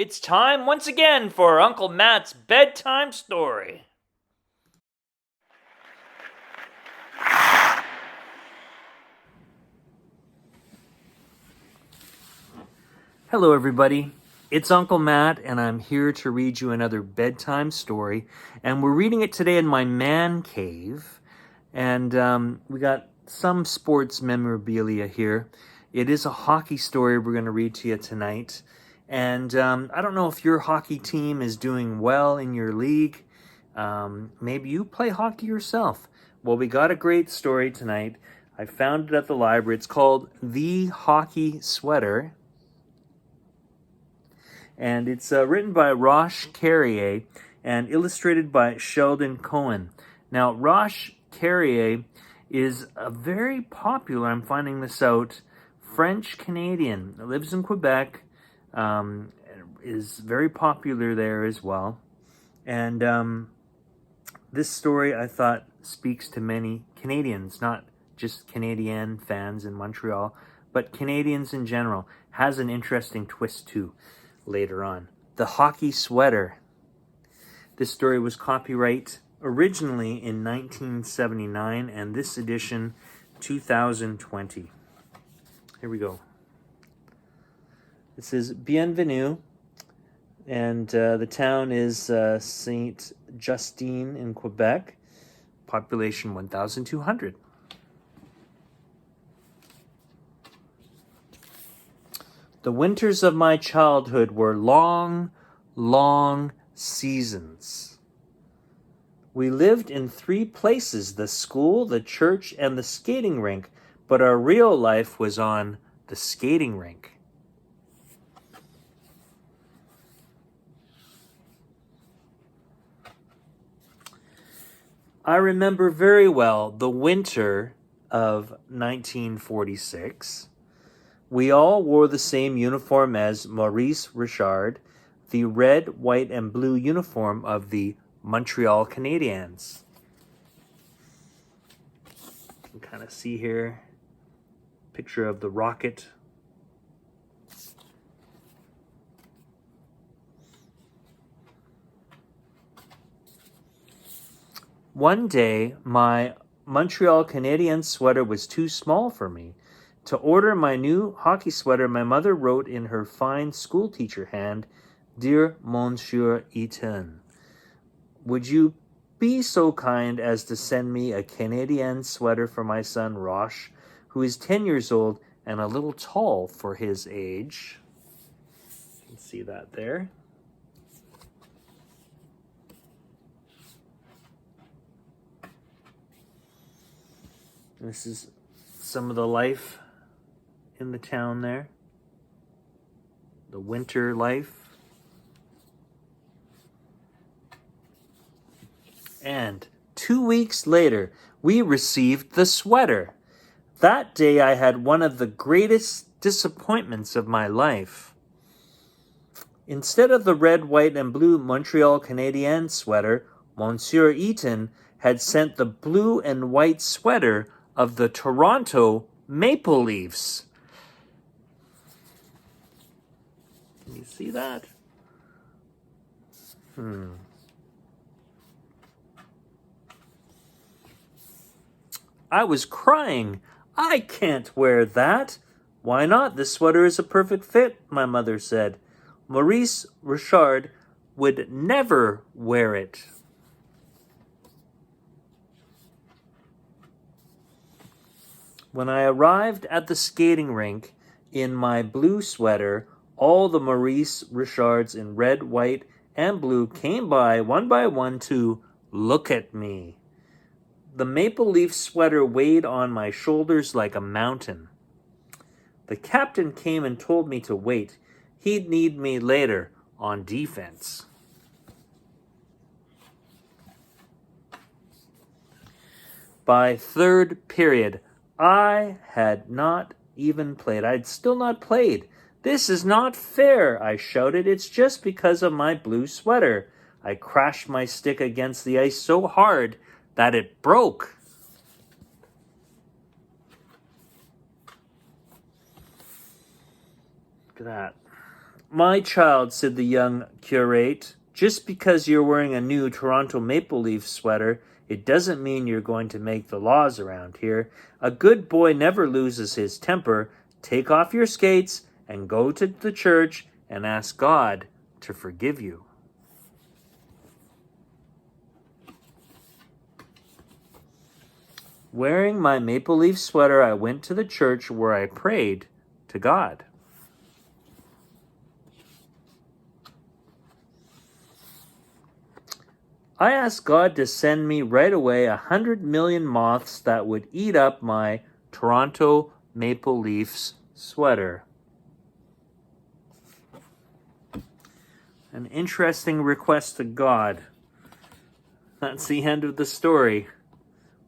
It's time once again for Uncle Matt's bedtime story. Hello, everybody. It's Uncle Matt, and I'm here to read you another bedtime story. And we're reading it today in my man cave. And we got some sports memorabilia here. It is a hockey story we're going to read to you tonight. And I don't know if your hockey team is doing well in your league. Maybe you play hockey yourself. Well, we got a great story tonight. I found it at the library. It's called The Hockey Sweater. And it's written by Roch and illustrated by Sheldon Cohen. Now, Roch is a very popular, I'm finding this out, French-Canadian. Lives in Quebec, is very popular there as well. And this story, I thought, speaks to many Canadians, not just Canadian fans in Montreal, but Canadians in general. Has an interesting twist, too, later on. The Hockey Sweater. This story was copyright originally in 1979, and this edition 2020. Here we go. This is Bienvenue, and the town is Saint Justine in Quebec, population 1,200. The winters of my childhood were long, long seasons. We lived in 3 places, the school, the church, and the skating rink, but our real life was on the skating rink. I remember very well the winter of 1946. We all wore the same uniform as Maurice Richard, the red, white, and blue uniform of the Montreal Canadiens. You can kind of see here a picture of the rocket. One day, my Montreal Canadiens sweater was too small for me. To order my new hockey sweater, my mother wrote in her fine schoolteacher hand, "Dear Monsieur Eaton, would you be so kind as to send me a Canadian sweater for my son Roch, who is 10 years old and a little tall for his age?" You can see that there. This is some of the life in the town there. The winter life. And 2 weeks later, we received the sweater. That day I had one of the greatest disappointments of my life. Instead of the red, white, and blue Montreal Canadiens sweater, Monsieur Eaton had sent the blue and white sweater of the Toronto Maple Leafs. Can you see that? I was crying. I can't wear that. Why not? This sweater is a perfect fit, my mother said. Maurice Richard would never wear it. When I arrived at the skating rink in my blue sweater, all the Maurice Richards in red, white, and blue came by one to look at me. The maple leaf sweater weighed on my shoulders like a mountain. The captain came and told me to wait. He'd need me later on defense. By third period, I had not even played. I'd still not played. "This is not fair," I shouted. "It's just because of my blue sweater." I crashed my stick against the ice so hard that it broke. Look at that. My child, said the young curate, just because you're wearing a new Toronto Maple Leaf sweater, it doesn't mean you're going to make the laws around here. A good boy never loses his temper. Take off your skates and go to the church and ask God to forgive you. Wearing my maple leaf sweater, I went to the church where I prayed to God. I asked God to send me right away 100 million moths that would eat up my Toronto Maple Leafs sweater. An interesting request to God. That's the end of the story.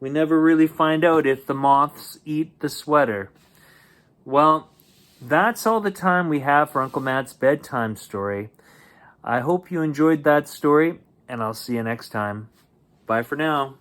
We never really find out if the moths eat the sweater. Well, that's all the time we have for Uncle Matt's bedtime story. I hope you enjoyed that story, and I'll see you next time. Bye for now.